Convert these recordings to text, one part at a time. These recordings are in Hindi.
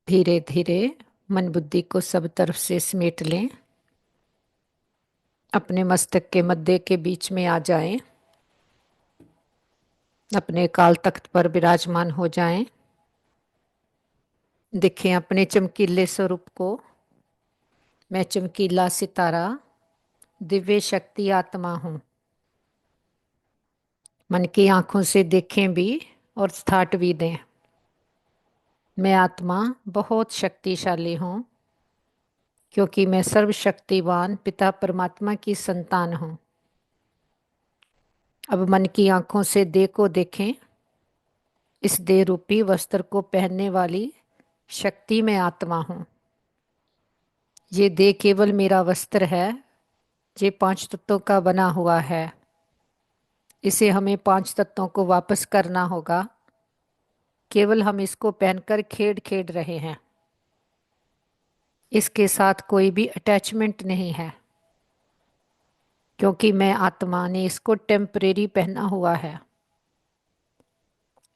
धीरे धीरे मन बुद्धि को सब तरफ से समेट लें। अपने मस्तक के मध्य के बीच में आ जाएं। अपने काल तख्त पर विराजमान हो जाएं। दिखें अपने चमकीले स्वरूप को। मैं चमकीला सितारा दिव्य शक्ति आत्मा हूँ। मन की आंखों से देखें भी और स्थाट भी दें। मैं आत्मा बहुत शक्तिशाली हूँ, क्योंकि मैं सर्वशक्तिवान पिता परमात्मा की संतान हूँ। अब मन की आंखों से देह को देखें। इस देह रूपी वस्त्र को पहनने वाली शक्ति में आत्मा हूँ। ये देह केवल मेरा वस्त्र है। ये पांच तत्वों का बना हुआ है। इसे हमें पांच तत्वों को वापस करना होगा। केवल हम इसको पहनकर खेड खेड रहे हैं। इसके साथ कोई भी अटैचमेंट नहीं है, क्योंकि मैं आत्मा ने इसको टेम्परेरी पहना हुआ है।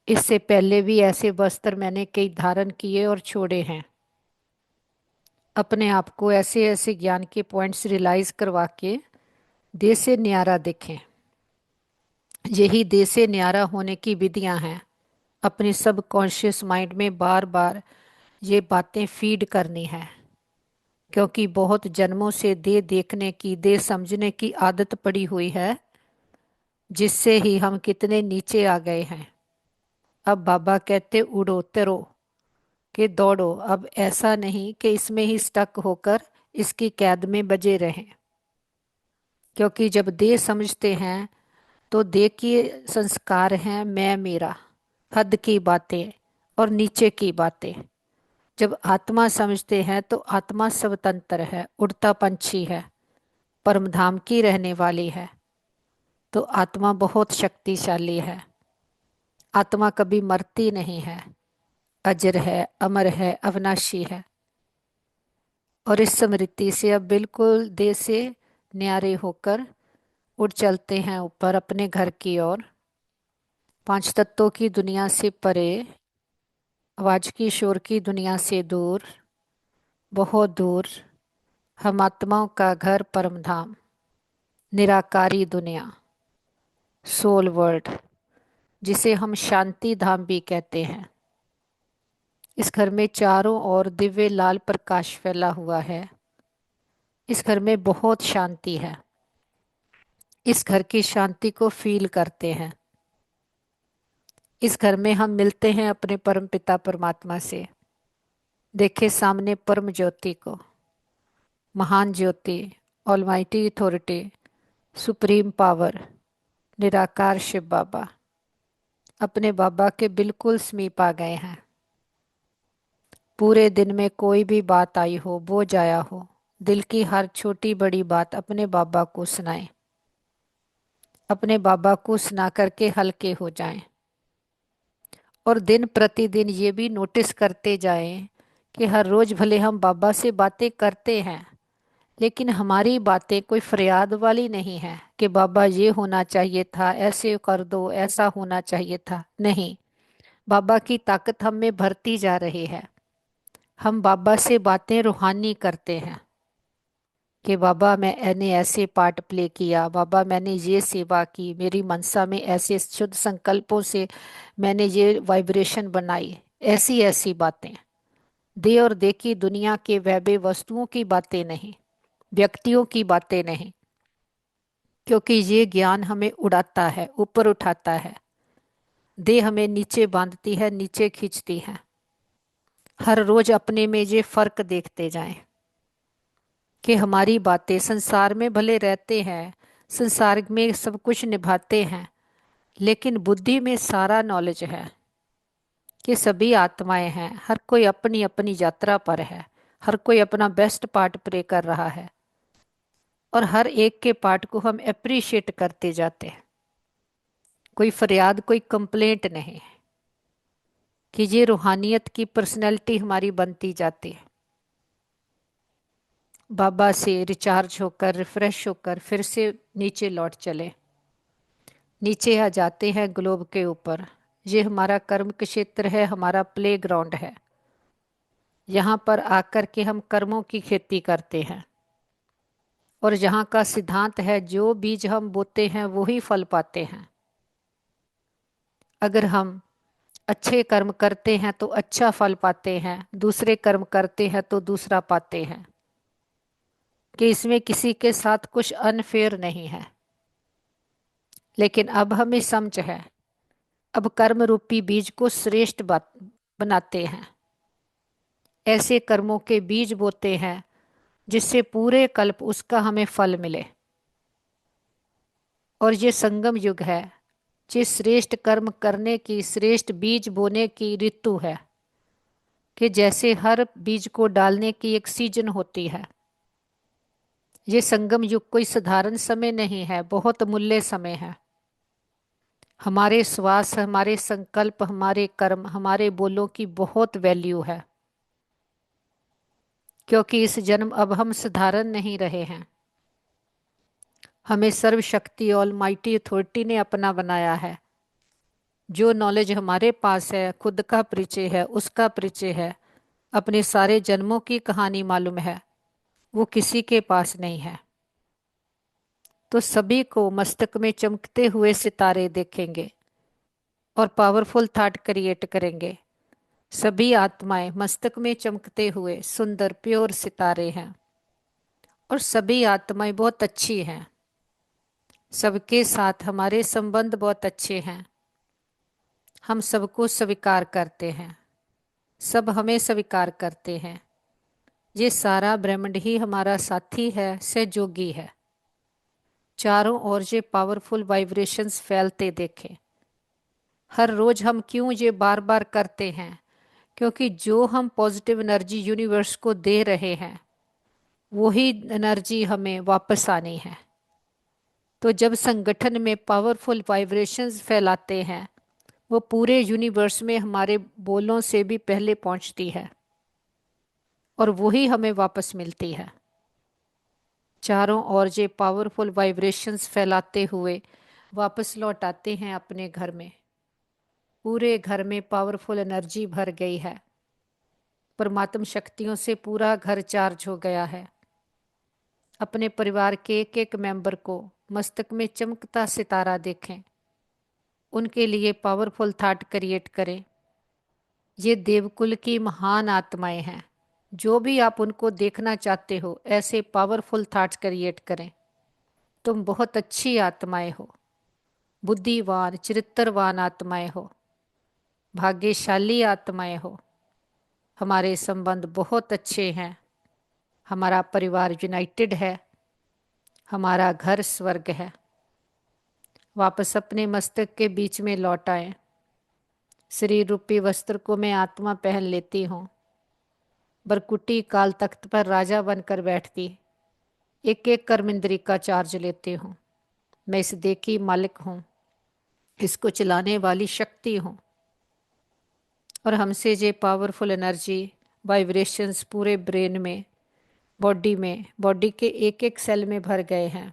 इससे पहले भी ऐसे वस्त्र मैंने कई धारण किए और छोड़े हैं। अपने आप को ऐसे ऐसे ज्ञान के पॉइंट्स रियलाइज करवा के देह से न्यारा देखें। यही देह से न्यारा होने की विधियां हैं। अपने सब कॉन्शियस माइंड में बार बार ये बातें फीड करनी है, क्योंकि बहुत जन्मों से देह देखने की, देह समझने की आदत पड़ी हुई है, जिससे ही हम कितने नीचे आ गए हैं। अब बाबा कहते उड़ो तरो कि दौड़ो। अब ऐसा नहीं कि इसमें ही स्टक होकर इसकी कैद में बजे रहें, क्योंकि जब देह समझते हैं तो देह के संस्कार हैं मैं मेरा, हद की बातें और नीचे की बातें। जब आत्मा समझते हैं तो आत्मा स्वतंत्र है, उड़ता पंछी है, परमधाम की रहने वाली है। तो आत्मा बहुत शक्तिशाली है। आत्मा कभी मरती नहीं है, अजर है, अमर है, अविनाशी है। और इस स्मृति से अब बिल्कुल देह से न्यारे होकर उड़ चलते हैं ऊपर अपने घर की ओर। पांच तत्वों की दुनिया से परे, आवाज की शोर की दुनिया से दूर, बहुत दूर। हम आत्माओं का घर परम धाम, निराकारी दुनिया, सोल वर्ल्ड, जिसे हम शांति धाम भी कहते हैं। इस घर में चारों ओर दिव्य लाल प्रकाश फैला हुआ है। इस घर में बहुत शांति है। इस घर की शांति को फील करते हैं। इस घर में हम मिलते हैं अपने परम पिता परमात्मा से। देखे सामने परम ज्योति को, महान ज्योति, ऑलमाइटी अथॉरिटी, सुप्रीम पावर, निराकार शिव बाबा। अपने बाबा के बिल्कुल समीप आ गए हैं। पूरे दिन में कोई भी बात आई हो, बोझ आया हो, दिल की हर छोटी बड़ी बात अपने बाबा को सुनाएं। अपने बाबा को सुना करके हल्के हो जाएं। और दिन प्रतिदिन ये भी नोटिस करते जाएं कि हर रोज भले हम बाबा से बातें करते हैं, लेकिन हमारी बातें कोई फरियाद वाली नहीं है कि बाबा ये होना चाहिए था, ऐसे कर दो, ऐसा होना चाहिए था। नहीं, बाबा की ताकत हम में भरती जा रही है। हम बाबा से बातें रूहानी करते हैं कि बाबा मैंने ऐसे पार्ट प्ले किया, बाबा मैंने ये सेवा की, मेरी मनसा में ऐसे शुद्ध संकल्पों से मैंने ये वाइब्रेशन बनाई। ऐसी ऐसी बातें, दे और दे की दुनिया के वैभव वस्तुओं की बातें नहीं, व्यक्तियों की बातें नहीं, क्योंकि ये ज्ञान हमें उड़ाता है, ऊपर उठाता है। देह हमें नीचे बांधती है, नीचे खींचती है। हर रोज अपने में ये फर्क देखते जाएं कि हमारी बातें, संसार में भले रहते हैं, संसार में सब कुछ निभाते हैं, लेकिन बुद्धि में सारा नॉलेज है कि सभी आत्माएं हैं। हर कोई अपनी अपनी यात्रा पर है। हर कोई अपना बेस्ट पार्ट प्ले कर रहा है, और हर एक के पार्ट को हम अप्रिशिएट करते जाते हैं। कोई फरियाद, कोई कंप्लेंट नहीं कि ये रूहानियत की पर्सनैलिटी हमारी बनती जाती है। बाबा से रिचार्ज होकर, रिफ्रेश होकर फिर से नीचे लौट चले। नीचे आ जाते हैं ग्लोब के ऊपर। ये हमारा कर्म क्षेत्र है, हमारा प्ले ग्राउंड है। यहाँ पर आकर के हम कर्मों की खेती करते हैं, और जहाँ का सिद्धांत है जो बीज हम बोते हैं वो ही फल पाते हैं। अगर हम अच्छे कर्म करते हैं तो अच्छा फल पाते हैं, दूसरे कर्म करते हैं तो दूसरा पाते हैं, कि इसमें किसी के साथ कुछ अनफेयर नहीं है। लेकिन अब हमें समझ है, अब कर्म रूपी बीज को श्रेष्ठ बात बनाते हैं। ऐसे कर्मों के बीज बोते हैं जिससे पूरे कल्प उसका हमें फल मिले। और ये संगम युग है, जिस श्रेष्ठ कर्म करने की, श्रेष्ठ बीज बोने की ऋतु है, कि जैसे हर बीज को डालने की एक सीजन होती है। ये संगम युग कोई साधारण समय नहीं है, बहुत मूल्य समय है। हमारे श्वास, हमारे संकल्प, हमारे कर्म, हमारे बोलों की बहुत वैल्यू है, क्योंकि इस जन्म अब हम साधारण नहीं रहे हैं। हमें सर्वशक्ति ऑलमाइटी अथॉरिटी ने अपना बनाया है। जो नॉलेज हमारे पास है, खुद का परिचय है, उसका परिचय है, अपने सारे जन्मों की कहानी मालूम है, वो किसी के पास नहीं है। तो सभी को मस्तक में चमकते हुए सितारे देखेंगे और पावरफुल थॉट क्रिएट करेंगे। सभी आत्माएं मस्तक में चमकते हुए सुंदर प्योर सितारे हैं, और सभी आत्माएं बहुत अच्छी हैं। सबके साथ हमारे संबंध बहुत अच्छे हैं। हम सबको स्वीकार करते हैं, सब हमें स्वीकार करते हैं। ये सारा ब्रह्मांड ही हमारा साथी है, सहयोगी है। चारों ओर ये पावरफुल वाइब्रेशंस फैलते देखें। हर रोज हम क्यों ये बार बार करते हैं? क्योंकि जो हम पॉजिटिव एनर्जी यूनिवर्स को दे रहे हैं, वही एनर्जी हमें वापस आनी है। तो जब संगठन में पावरफुल वाइब्रेशंस फैलाते हैं, वो पूरे यूनिवर्स में हमारे बोलों से भी पहले पहुंचती है, और वही हमें वापस मिलती है। चारों ओर ये पावरफुल वाइब्रेशंस फैलाते हुए वापस लौट आते हैं अपने घर में। पूरे घर में पावरफुल एनर्जी भर गई है। परमात्म शक्तियों से पूरा घर चार्ज हो गया है। अपने परिवार के एक एक मेंबर को मस्तक में चमकता सितारा देखें, उनके लिए पावरफुल थॉट क्रिएट करें। ये देवकुल की महान आत्माएं हैं। जो भी आप उनको देखना चाहते हो, ऐसे पावरफुल थॉट्स क्रिएट करें। तुम बहुत अच्छी आत्माएं हो, बुद्धिवान चरित्रवान आत्माएं हो, भाग्यशाली आत्माएं हो। हमारे संबंध बहुत अच्छे हैं, हमारा परिवार यूनाइटेड है, हमारा घर स्वर्ग है। वापस अपने मस्तक के बीच में लौट आए। शरीर रूपी वस्त्र को मैं आत्मा पहन लेती हूँ। बरकुटी काल तख्त पर राजा बनकर बैठती, एक एक कर्म इंद्री का चार्ज लेती हूँ। मैं इस देह की मालिक हूँ, इसको चलाने वाली शक्ति हूँ। और हमसे ये पावरफुल एनर्जी वाइब्रेशंस पूरे ब्रेन में, बॉडी में, बॉडी के एक एक सेल में भर गए हैं।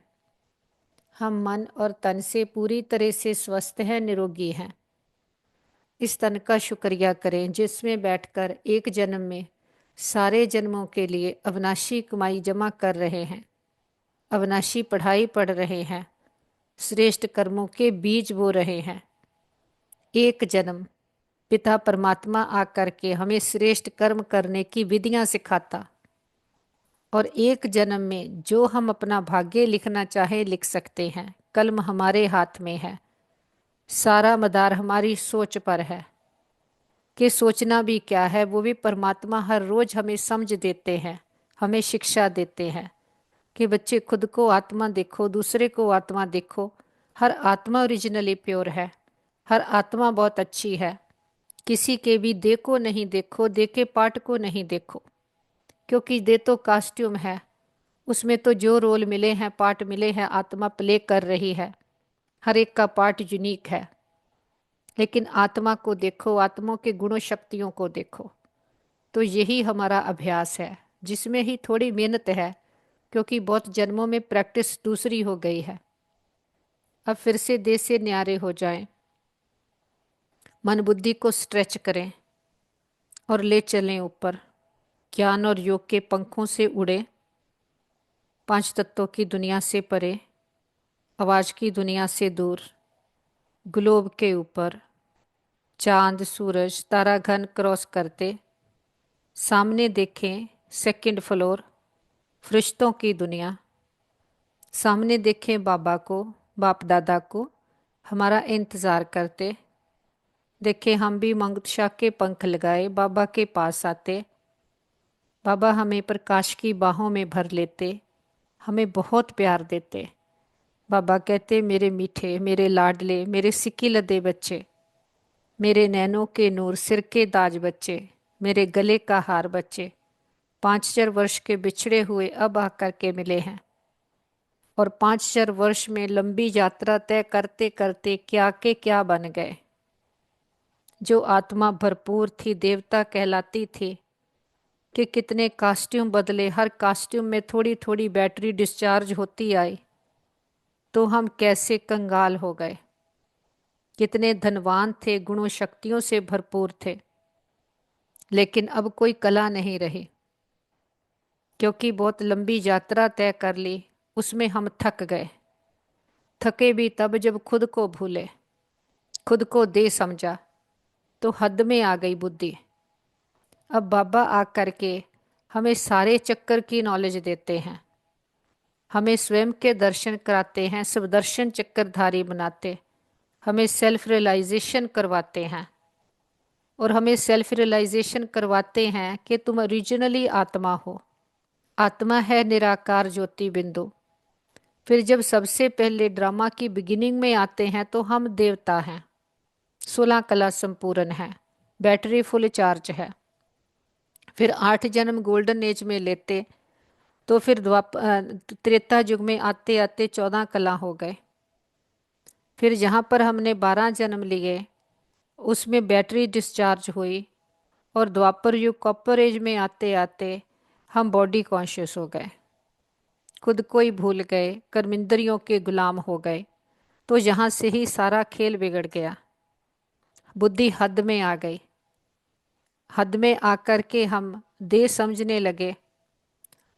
हम मन और तन से पूरी तरह से स्वस्थ हैं, निरोगी हैं। इस तन का शुक्रिया करें जिसमें बैठकर एक जन्म में सारे जन्मों के लिए अविनाशी कमाई जमा कर रहे हैं, अविनाशी पढ़ाई पढ़ रहे हैं, श्रेष्ठ कर्मों के बीज बो रहे हैं। एक जन्म पिता परमात्मा आकर के हमें श्रेष्ठ कर्म करने की विधियां सिखाता, और एक जन्म में जो हम अपना भाग्य लिखना चाहे लिख सकते हैं। कलम हमारे हाथ में है, सारा मदार हमारी सोच पर है, कि सोचना भी क्या है। वो भी परमात्मा हर रोज हमें समझ देते हैं, हमें शिक्षा देते हैं कि बच्चे खुद को आत्मा देखो, दूसरे को आत्मा देखो। हर आत्मा ओरिजिनली प्योर है, हर आत्मा बहुत अच्छी है। किसी के भी देह को नहीं देखो, देह के पार्ट को नहीं देखो, क्योंकि देह तो कास्ट्यूम है, उसमें तो जो रोल मिले हैं, पार्ट मिले हैं, आत्मा प्ले कर रही है। हर एक का पार्ट यूनिक है। लेकिन आत्मा को देखो, आत्माओं के गुणों शक्तियों को देखो। तो यही हमारा अभ्यास है, जिसमें ही थोड़ी मेहनत है, क्योंकि बहुत जन्मों में प्रैक्टिस दूसरी हो गई है। अब फिर से देह से न्यारे हो जाएं, मन बुद्धि को स्ट्रेच करें और ले चलें ऊपर। ज्ञान और योग के पंखों से उड़े, पांच तत्वों की दुनिया से परे, आवाज की दुनिया से दूर, ग्लोब के ऊपर, चांद सूरज तारा घन क्रॉस करते, सामने देखें सेकंड फ्लोर, फरिश्तों की दुनिया, सामने देखें बाबा को, बाप दादा को, हमारा इंतजार करते। देखे हम भी मंगशा के पंख लगाए बाबा के पास आते। बाबा हमें प्रकाश की बाहों में भर लेते, हमें बहुत प्यार देते। बाबा कहते, मेरे मीठे, मेरे लाडले, मेरे सिक्की लदे बच्चे, मेरे नैनों के नूर, सिर के ताज बच्चे, मेरे गले का हार बच्चे, 5-4 वर्ष के बिछड़े हुए अब आकर के मिले हैं। और 5-4 वर्ष में लंबी यात्रा तय करते करते क्या के क्या बन गए। जो आत्मा भरपूर थी, देवता कहलाती थी, कि कितने कास्ट्यूम बदले, हर कास्ट्यूम में थोड़ी थोड़ी बैटरी डिस्चार्ज होती आई, तो हम कैसे कंगाल हो गए। कितने धनवान थे, गुणों शक्तियों से भरपूर थे, लेकिन अब कोई कला नहीं रही, क्योंकि बहुत लंबी यात्रा तय कर ली, उसमें हम थक गए। थके भी तब जब खुद को भूले, खुद को दे समझा, तो हद में आ गई बुद्धि। अब बाबा आकर के हमें सारे चक्कर की नॉलेज देते हैं, हमें स्वयं के दर्शन कराते हैं, सब दर्शन चक्करधारी बनाते, हमें सेल्फ रियलाइजेशन करवाते हैं। और हमें सेल्फ रियलाइजेशन करवाते हैं कि तुम ओरिजिनली आत्मा हो। आत्मा है निराकार ज्योति बिंदु। फिर जब सबसे पहले ड्रामा की बिगिनिंग में आते हैं तो हम देवता हैं, 16 कला संपूर्ण है, बैटरी फुल चार्ज है। फिर 8 जन्म गोल्डन एज में लेते, तो फिर त्रेता युग में आते आते 14 कला हो गए। फिर जहाँ पर हमने 12 जन्म लिए, उसमें बैटरी डिस्चार्ज हुई, और द्वापर युग कॉपर एज में आते आते हम बॉडी कॉन्शियस हो गए, खुद को ही भूल गए, कर्मेंद्रियों के गुलाम हो गए। तो यहाँ से ही सारा खेल बिगड़ गया, बुद्धि हद में आ गई। हद में आकर के हम देह समझने लगे,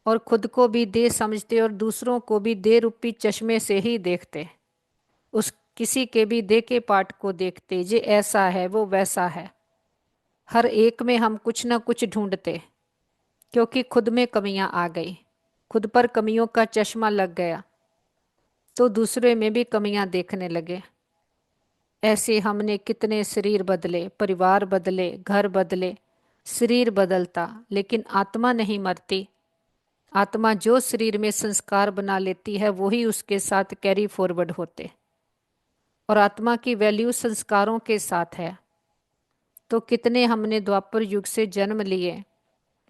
और खुद को भी देह समझते और दूसरों को भी देह रूपी चश्मे से ही देखते। उस किसी के भी देह के पार्ट को देखते, ये ऐसा है वो वैसा है, हर एक में हम कुछ ना कुछ ढूंढते, क्योंकि खुद में कमियां आ गई, खुद पर कमियों का चश्मा लग गया, तो दूसरे में भी कमियां देखने लगे। ऐसे हमने कितने शरीर बदले, परिवार बदले, घर बदले, शरीर बदलता, लेकिन आत्मा नहीं मरती। आत्मा जो शरीर में संस्कार बना लेती है वही उसके साथ कैरी फॉरवर्ड होते, और आत्मा की वैल्यू संस्कारों के साथ है। तो कितने हमने द्वापर युग से जन्म लिए,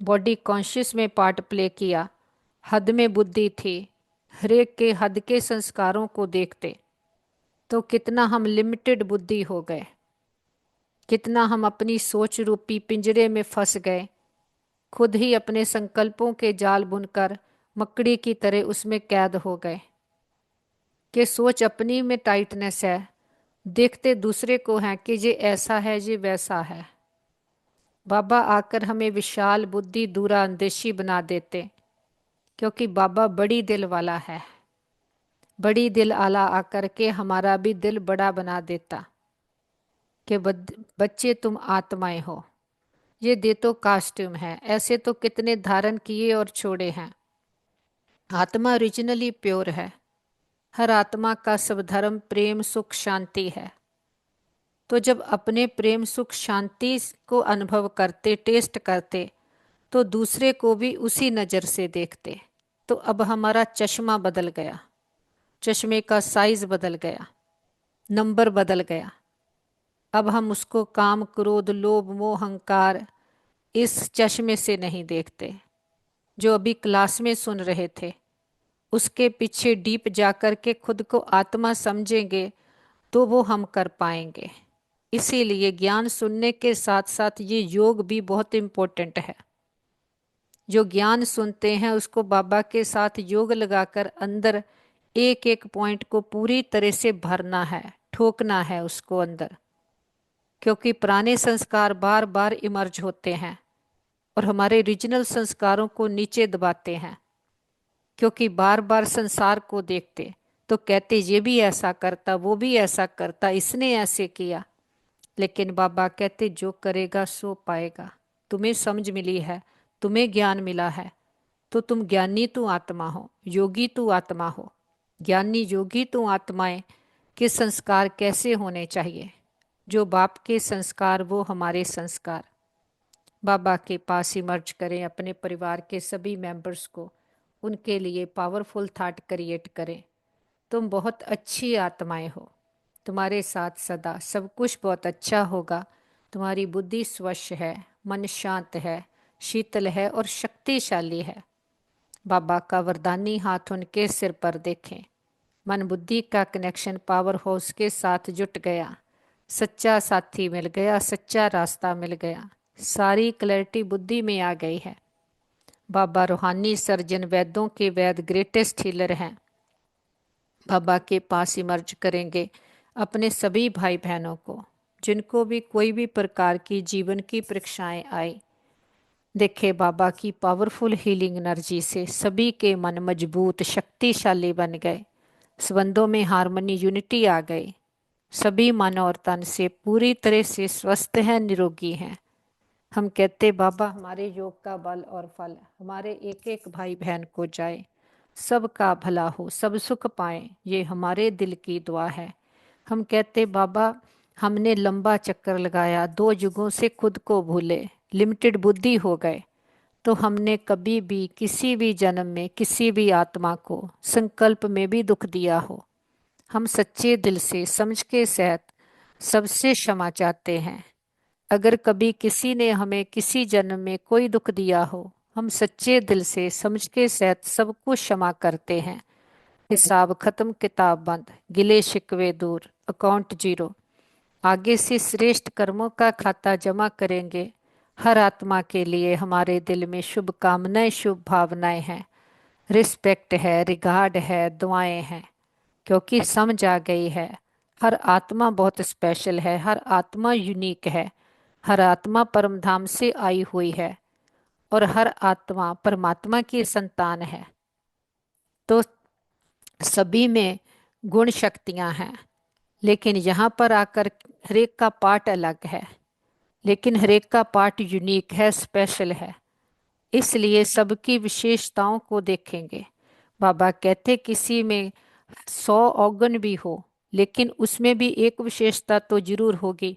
बॉडी कॉन्शियस में पार्ट प्ले किया, हद में बुद्धि थी, हरेक के हद के संस्कारों को देखते, तो कितना हम लिमिटेड बुद्धि हो गए, कितना हम अपनी सोच रूपी पिंजरे में फंस गए, खुद ही अपने संकल्पों के जाल बुनकर मकड़ी की तरह उसमें कैद हो गए, कि सोच अपनी में टाइटनेस है, देखते दूसरे को है कि ये ऐसा है ये वैसा है। बाबा आकर हमें विशाल बुद्धि दूरांदेशी बना देते, क्योंकि बाबा बड़ी दिल वाला है। बड़ी दिल आला आकर के हमारा भी दिल बड़ा बना देता, कि बच्चे तुम आत्माएं हो। ये दे तो कास्ट्यूम है, ऐसे तो कितने धारण किए और छोड़े हैं। आत्मा ओरिजिनली प्योर है, हर आत्मा का सब धर्म प्रेम सुख शांति है। तो जब अपने प्रेम सुख शांति को अनुभव करते, टेस्ट करते, तो दूसरे को भी उसी नज़र से देखते। तो अब हमारा चश्मा बदल गया, चश्मे का साइज बदल गया, नंबर बदल गया। अब हम उसको काम क्रोध लोभ मोह अहंकार इस चश्मे से नहीं देखते। जो अभी क्लास में सुन रहे थे, उसके पीछे डीप जाकर के खुद को आत्मा समझेंगे, तो वो हम कर पाएंगे। इसीलिए ज्ञान सुनने के साथ साथ ये योग भी बहुत इम्पोर्टेंट है। जो ज्ञान सुनते हैं उसको बाबा के साथ योग लगाकर अंदर एक एक पॉइंट को पूरी तरह से भरना है, ठोकना है उसको अंदर, क्योंकि पुराने संस्कार बार बार इमर्ज होते हैं। और हमारे रीजनल संस्कारों को नीचे दबाते हैं, क्योंकि बार बार संसार को देखते तो कहते ये भी ऐसा करता, वो भी ऐसा करता, इसने ऐसे किया। लेकिन बाबा कहते जो करेगा सो पाएगा। तुम्हें समझ मिली है, तुम्हें ज्ञान मिला है, तो तुम ज्ञानी तू आत्मा हो, योगी तू आत्मा हो। ज्ञानी योगी तू आत्माएं के संस्कार कैसे होने चाहिए? जो बाप के संस्कार वो हमारे संस्कार। बाबा के पास इमर्ज करें, अपने परिवार के सभी मेंबर्स को उनके लिए पावरफुल थॉट क्रिएट करें। तुम बहुत अच्छी आत्माएं हो, तुम्हारे साथ सदा सब कुछ बहुत अच्छा होगा। तुम्हारी बुद्धि स्वच्छ है, मन शांत है, शीतल है और शक्तिशाली है। बाबा का वरदानी हाथ उनके सिर पर देखें। मन बुद्धि का कनेक्शन पावर हाउस के साथ जुट गया, सच्चा साथी मिल गया, सच्चा रास्ता मिल गया, सारी क्लैरिटी बुद्धि में आ गई है। बाबा रूहानी सर्जन, वैद्यों के वैद, ग्रेटेस्ट हीलर हैं। बाबा के पास इमर्ज करेंगे अपने सभी भाई बहनों को, जिनको भी कोई भी प्रकार की जीवन की परीक्षाएं आई। देखे बाबा की पावरफुल हीलिंग एनर्जी से सभी के मन मजबूत शक्तिशाली बन गए, संबंधों में हार्मनी यूनिटी आ गई। सभी मन और तन से पूरी तरह से स्वस्थ हैं, निरोगी हैं। हम कहते बाबा हमारे योग का बल और फल हमारे एक एक भाई बहन को जाए, सबका भला हो, सब सुख पाएं, ये हमारे दिल की दुआ है। हम कहते बाबा हमने लंबा चक्कर लगाया, 2 युगों से खुद को भूले, लिमिटेड बुद्धि हो गए, तो हमने कभी भी किसी भी जन्म में किसी भी आत्मा को संकल्प में भी दुख दिया हो, हम सच्चे दिल से समझ के सहित सबसे क्षमा चाहते हैं। अगर कभी किसी ने हमें किसी जन्म में कोई दुख दिया हो, हम सच्चे दिल से समझ के सहित सब कुछ क्षमा करते हैं। हिसाब खत्म, किताब बंद, गिले शिकवे दूर, अकाउंट जीरो। आगे से श्रेष्ठ कर्मों का खाता जमा करेंगे। हर आत्मा के लिए हमारे दिल में शुभ कामनाएं, शुभ भावनाएं हैं, रिस्पेक्ट है, रिगार्ड है, दुआएं हैं, क्योंकि समझ आ गई है हर आत्मा बहुत स्पेशल है, हर आत्मा यूनिक है, हर आत्मा परम धाम से आई हुई है और हर आत्मा परमात्मा की संतान है। तो सभी में गुण शक्तियां हैं, लेकिन यहाँ पर आकर हरेक का पार्ट अलग है, लेकिन हरेक का पार्ट यूनिक है, स्पेशल है। इसलिए सबकी विशेषताओं को देखेंगे। बाबा कहते किसी में 100 ऑर्गन भी हो, लेकिन उसमें भी एक विशेषता तो जरूर होगी।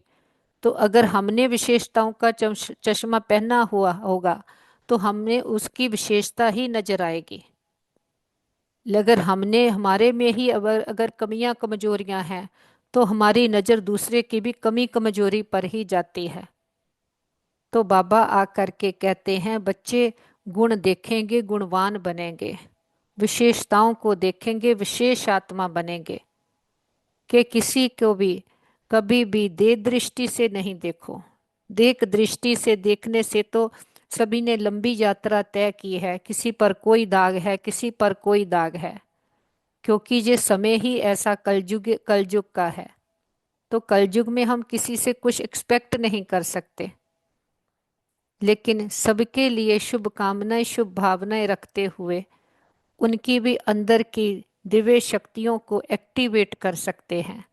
तो अगर हमने विशेषताओं का चश्मा पहना हुआ होगा तो हमें उसकी विशेषता ही नजर आएगी। अगर हमने हमारे में ही अगर कमियां कमजोरियां हैं तो हमारी नज़र दूसरे की भी कमी कमजोरी पर ही जाती है। तो बाबा आकर के कहते हैं बच्चे गुण देखेंगे, गुणवान बनेंगे, विशेषताओं को देखेंगे, विशेष आत्मा बनेंगे। कि किसी को भी कभी भी दे दृष्टि से नहीं देखो। देख दृष्टि से देखने से तो सभी ने लंबी यात्रा तय की है, किसी पर कोई दाग है, किसी पर कोई दाग है, क्योंकि ये समय ही ऐसा कलयुग का है। तो कलयुग में हम किसी से कुछ एक्सपेक्ट नहीं कर सकते, लेकिन सबके लिए शुभ कामनाएं, शुभ भावनाएं रखते हुए उनकी भी अंदर की दिव्य शक्तियों को एक्टिवेट कर सकते हैं।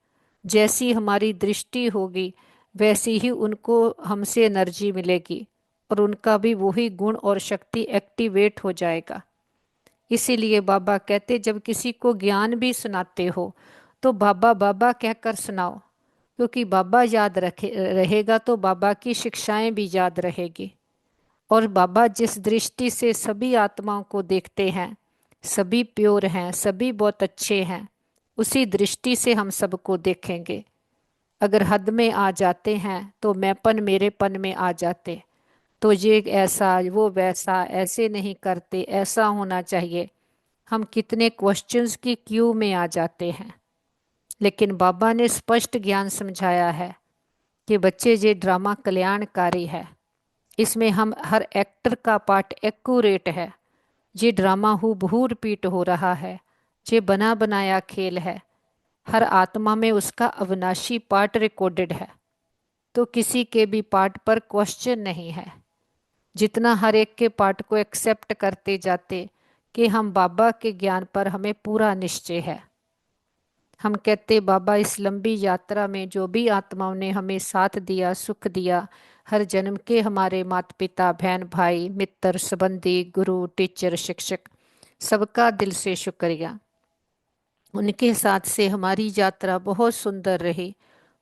जैसी हमारी दृष्टि होगी वैसी ही उनको हमसे एनर्जी मिलेगी और उनका भी वही गुण और शक्ति एक्टिवेट हो जाएगा। इसीलिए बाबा कहते जब किसी को ज्ञान भी सुनाते हो तो बाबा बाबा कहकर सुनाओ, क्योंकि बाबा याद रखे रहेगा तो बाबा की शिक्षाएं भी याद रहेगी। और बाबा जिस दृष्टि से सभी आत्माओं को देखते हैं, सभी प्योर हैं, सभी बहुत अच्छे हैं, उसी दृष्टि से हम सबको देखेंगे। अगर हद में आ जाते हैं तो मैंपन मेरेपन में आ जाते, तो ये ऐसा वो वैसा, ऐसे नहीं करते, ऐसा होना चाहिए, हम कितने क्वेश्चंस की क्यू में आ जाते हैं। लेकिन बाबा ने स्पष्ट ज्ञान समझाया है कि बच्चे ये ड्रामा कल्याणकारी है, इसमें हम हर एक्टर का पार्ट एक्यूरेट है, ये ड्रामा हूबहू रिपीट हो रहा है, ये बना बनाया खेल है, हर आत्मा में उसका अविनाशी पार्ट रिकॉर्डेड है, तो किसी के भी पार्ट पर क्वेश्चन नहीं है। जितना हर एक के पार्ट को एक्सेप्ट करते जाते कि हम बाबा के ज्ञान पर हमें पूरा निश्चय है। हम कहते बाबा इस लंबी यात्रा में जो भी आत्माओं ने हमें साथ दिया, सुख दिया, हर जन्म के हमारे माता पिता, बहन भाई, मित्र, संबंधी, गुरु, टीचर, शिक्षक, सबका दिल से शुक्रिया। उनके साथ से हमारी यात्रा बहुत सुंदर रही।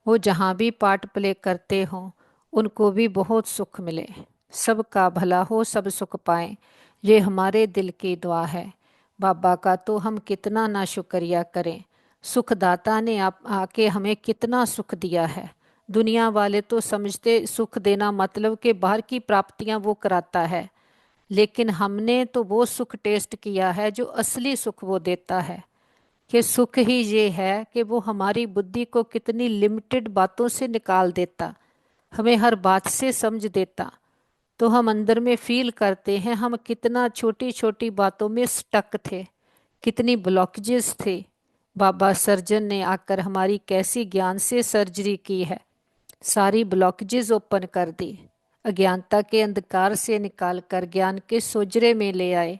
वो जहाँ भी पार्ट प्ले करते हों उनको भी बहुत सुख मिले, सबका भला हो, सब सुख पाएं। ये हमारे दिल की दुआ है। बाबा का तो हम कितना ना शुक्रिया करें। सुखदाता ने आप आके हमें कितना सुख दिया है। दुनिया वाले तो समझते सुख देना मतलब कि बाहर की प्राप्तियां वो कराता है, लेकिन हमने तो वो सुख टेस्ट किया है जो असली सुख वो देता है। कि सुख ही ये है कि वो हमारी बुद्धि को कितनी लिमिटेड बातों से निकाल देता, हमें हर बात से समझ देता। तो हम अंदर में फील करते हैं हम कितना छोटी छोटी बातों में स्टक थे, कितनी ब्लॉकेजेस थे। बाबा सर्जन ने आकर हमारी कैसी ज्ञान से सर्जरी की है, सारी ब्लॉकेजेस ओपन कर दी, अज्ञानता के अंधकार से निकाल कर ज्ञान के सोजरे में ले आए।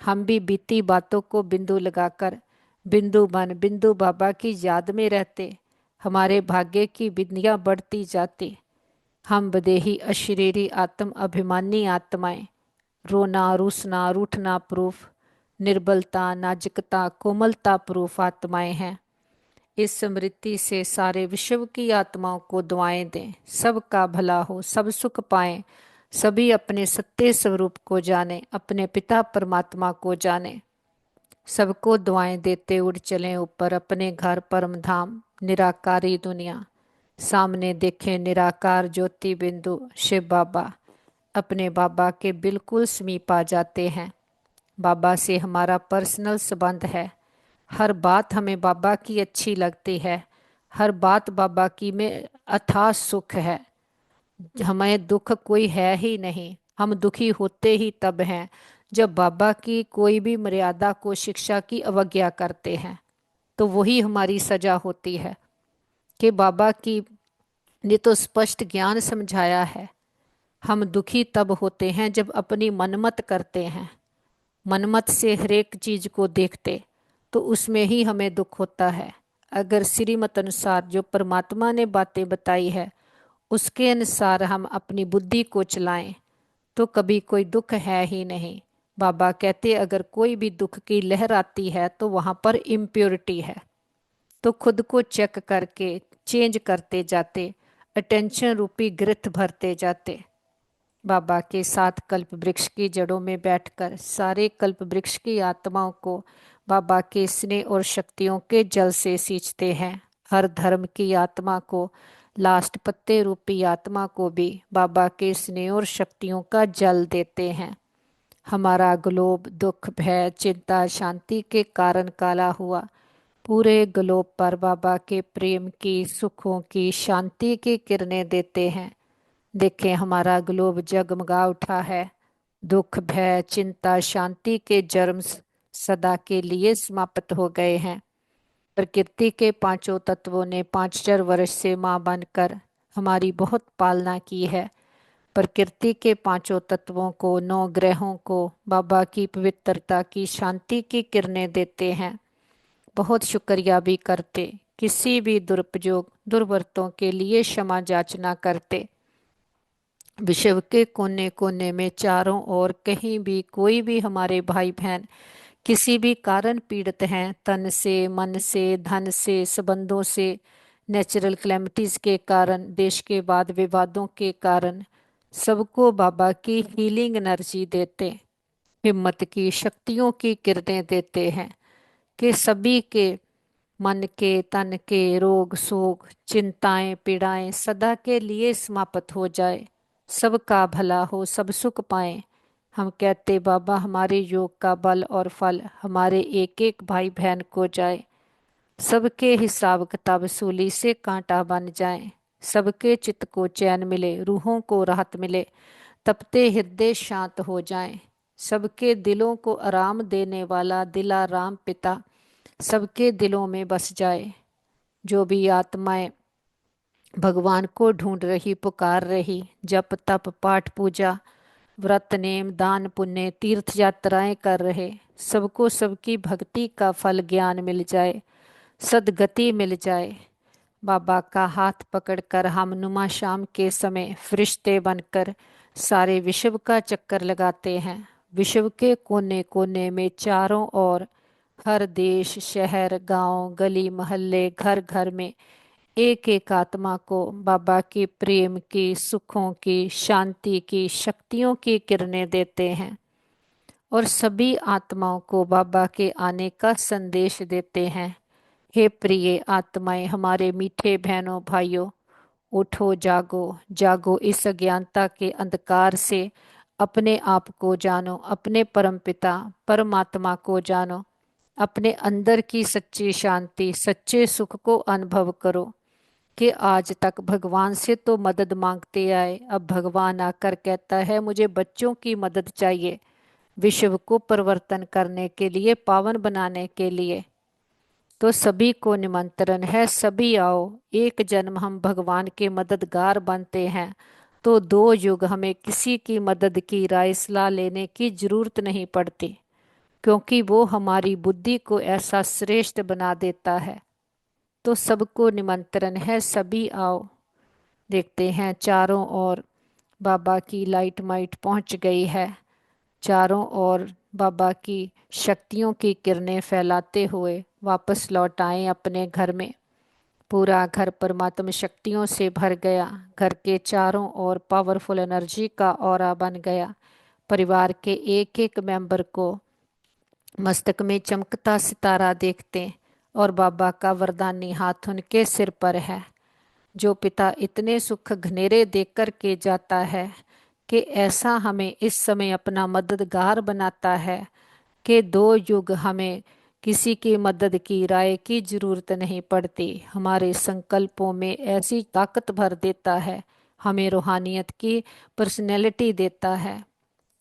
हम भी बीती बातों को बिंदु लगाकर बिंदु बन बिंदु बाबा की याद में रहते, हमारे भाग्य की बिंदियां बढ़ती जाती। हम बदेही अशरीरी आत्म अभिमानी आत्माएं, रोना रूसना रूठना प्रूफ, निर्बलता नाजुकता कोमलता प्रूफ आत्माएं हैं। इस स्मृति से सारे विश्व की आत्माओं को दुआएं दें, सबका भला हो, सब सुख पाएं, सभी अपने सत्य स्वरूप को जाने, अपने पिता परमात्मा को जाने। सबको दुआएं देते उड़ चलें ऊपर अपने घर परम धाम, निराकारी दुनिया। सामने देखें निराकार ज्योति बिंदु शिव बाबा, अपने बाबा के बिल्कुल समीप आ जाते हैं। बाबा से हमारा पर्सनल संबंध है। हर बात हमें बाबा की अच्छी लगती है, हर बात बाबा की में अथाह सुख है। हमें दुख कोई है ही नहीं, हम दुखी होते ही तब हैं जब बाबा की कोई भी मर्यादा को, शिक्षा की अवज्ञा करते हैं। तो वही हमारी सजा होती है कि बाबा की ने तो स्पष्ट ज्ञान समझाया है। हम दुखी तब होते हैं जब अपनी मनमत करते हैं, मनमत से हर एक चीज को देखते, तो उसमें ही हमें दुख होता है। अगर श्रीमत अनुसार जो परमात्मा ने बातें बताई है उसके अनुसार हम अपनी बुद्धि को चलाएं तो कभी कोई दुख है ही नहीं। बाबा कहते अगर कोई भी दुख की लहर आती है तो वहां पर इम्प्योरिटी है। तो खुद को चेक करके चेंज करते जाते, अटेंशन रूपी ग्रथ भरते जाते। बाबा के साथ कल्प वृक्ष की जड़ों में बैठकर सारे कल्प वृक्ष की आत्माओं को बाबा के स्नेह और शक्तियों के जल से सींचते हैं। हर धर्म की आत्मा को, लास्ट पत्ते रूपी आत्मा को भी बाबा के स्नेह और शक्तियों का जल देते हैं। हमारा ग्लोब दुख भय चिंता शांति के कारण काला हुआ, पूरे ग्लोब पर बाबा के प्रेम की, सुखों की, शांति की किरणें देते हैं। देखें हमारा ग्लोब जगमगा उठा है। दुख भय चिंता शांति के जर्म सदा के लिए समाप्त हो गए हैं। प्रकृति के पांचों तत्वों ने 5,000 वर्ष से मां बनकर हमारी बहुत पालना की है। प्रकृति के पांचों तत्वों को, 9 ग्रहों को बाबा की पवित्रता की, शांति की किरणें देते हैं। बहुत शुक्रिया भी करते, किसी भी दुरुपयोग दुर्वरतों के लिए क्षमा याचना करते। विश्व के कोने कोने में चारों ओर कहीं भी कोई भी हमारे भाई बहन किसी भी कारण पीड़ित हैं, तन से, मन से, धन से, संबंधों से, नेचुरल क्लेमिटीज के कारण, देश के वाद विवादों के कारण, सबको बाबा की हीलिंग एनर्जी देते, हिम्मत की, शक्तियों की किरणें देते हैं कि सभी के मन के, तन के रोग शोक चिंताएं पीड़ाएं सदा के लिए समाप्त हो जाए, सबका भला हो, सब सुख पाएं। हम कहते बाबा हमारे योग का बल और फल हमारे एक एक भाई बहन को जाए, सबके हिसाब किताब सूली से कांटा बन जाए, सबके चित्त को चैन मिले, रूहों को राहत मिले, तपते हृदय शांत हो जाएं, सबके दिलों को आराम देने वाला दिलाराम पिता सबके दिलों में बस जाए। जो भी आत्माएं भगवान को ढूंढ रही, पुकार रही, जप तप पाठ पूजा व्रत नेम दान पुण्य तीर्थ यात्राएं कर रहे, सबको सबकी भक्ति का फल ज्ञान मिल जाए, सदगति मिल जाए। बाबा का हाथ पकड़कर हम नुमा शाम के समय फरिश्ते बनकर सारे विश्व का चक्कर लगाते हैं। विश्व के कोने कोने में चारों ओर, हर देश शहर गांव गली मोहल्ले घर घर में एक एक आत्मा को बाबा की प्रेम की, सुखों की, शांति की, शक्तियों की किरणें देते हैं और सभी आत्माओं को बाबा के आने का संदेश देते हैं। हे प्रिय आत्माएं, हमारे मीठे बहनों भाइयों, उठो जागो, जागो इस अज्ञानता के अंधकार से, अपने आप को जानो, अपने परमपिता परमात्मा को जानो, अपने अंदर की सच्ची शांति सच्चे सुख को अनुभव करो कि आज तक भगवान से तो मदद मांगते आए, अब भगवान आकर कहता है मुझे बच्चों की मदद चाहिए, विश्व को परिवर्तन करने के लिए, पावन बनाने के लिए। तो सभी को निमंत्रण है, सभी आओ। एक जन्म हम भगवान के मददगार बनते हैं तो 2 युग हमें किसी की मदद की राय सलाह लेने की जरूरत नहीं पड़ती, क्योंकि वो हमारी बुद्धि को ऐसा श्रेष्ठ बना देता है। तो सबको निमंत्रण है, सभी आओ। देखते हैं चारों ओर बाबा की लाइट माइट पहुंच गई है। चारों ओर बाबा की शक्तियों की किरणें फैलाते हुए वापस लौट आए अपने घर में। पूरा घर परमात्मा शक्तियों से भर गया। घर के चारों ओर पावरफुल एनर्जी का ऑरा बन गया। परिवार के एक एक मेंबर को मस्तक में चमकता सितारा देखते और बाबा का वरदानी हाथ उनके सिर पर है। जो पिता इतने सुख घनेरे देख कर के जाता है कि ऐसा हमें इस समय अपना मददगार बनाता है कि 2 युग हमें किसी की मदद की राय की जरूरत नहीं पड़ती। हमारे संकल्पों में ऐसी ताकत भर देता है, हमें रूहानियत की पर्सनैलिटी देता है।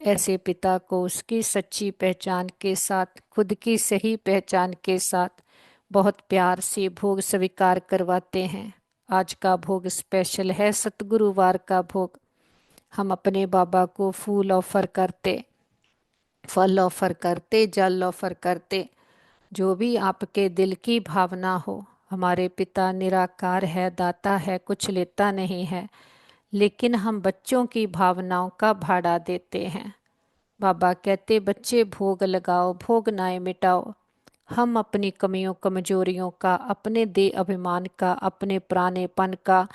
ऐसे पिता को उसकी सच्ची पहचान के साथ, खुद की सही पहचान के साथ बहुत प्यार से भोग स्वीकार करवाते हैं। आज का भोग स्पेशल है, सतगुरुवार का भोग। हम अपने बाबा को फूल ऑफर करते, फल ऑफर करते, जल ऑफर करते, जो भी आपके दिल की भावना हो। हमारे पिता निराकार है, दाता है, कुछ लेता नहीं है, लेकिन हम बच्चों की भावनाओं का भाड़ा देते हैं। बाबा कहते बच्चे भोग लगाओ, भोग नाए मिटाओ। हम अपनी कमियों कमजोरियों का, अपने देह अभिमान का, अपने पुरानेपन का,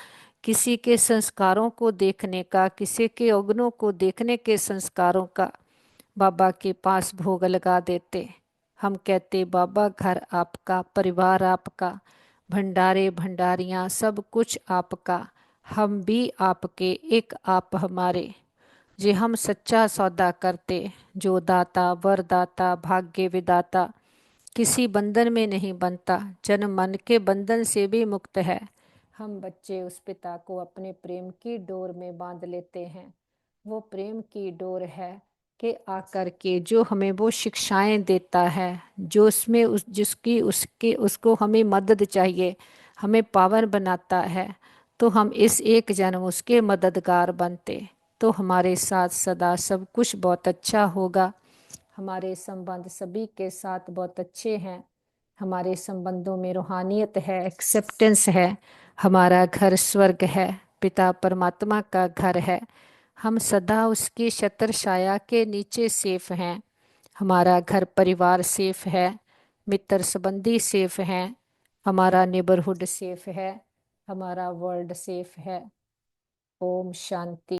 किसी के संस्कारों को देखने का, किसी के अवगुणों को देखने के संस्कारों का बाबा के पास भोग लगा देते। हम कहते बाबा घर आपका, परिवार आपका, भंडारे भंडारियाँ सब कुछ आपका, हम भी आपके, एक आप हमारे। जे हम सच्चा सौदा करते, जो दाता वरदाता भाग्य विदाता किसी बंधन में नहीं बनता, जन्म मन के बंधन से भी मुक्त है। हम बच्चे उस पिता को अपने प्रेम की डोर में बांध लेते हैं। वो प्रेम की डोर है कि आकर के जो हमें वो शिक्षाएं देता है, जो उसमें जिसकी उसके उसको हमें मदद चाहिए, हमें पावन बनाता है, तो हम इस एक जन्म उसके मददगार बनते, तो हमारे साथ सदा सब कुछ बहुत अच्छा होगा। हमारे संबंध सभी के साथ बहुत अच्छे हैं। हमारे संबंधों में रूहानियत है, एक्सेप्टेंस है। हमारा घर स्वर्ग है, पिता परमात्मा का घर है। हम सदा उसकी छत्र छाया के नीचे सेफ हैं। हमारा घर परिवार सेफ है, मित्र संबंधी सेफ हैं, हमारा नेबरहुड सेफ है, हमारा वर्ल्ड सेफ है। ओम शांति।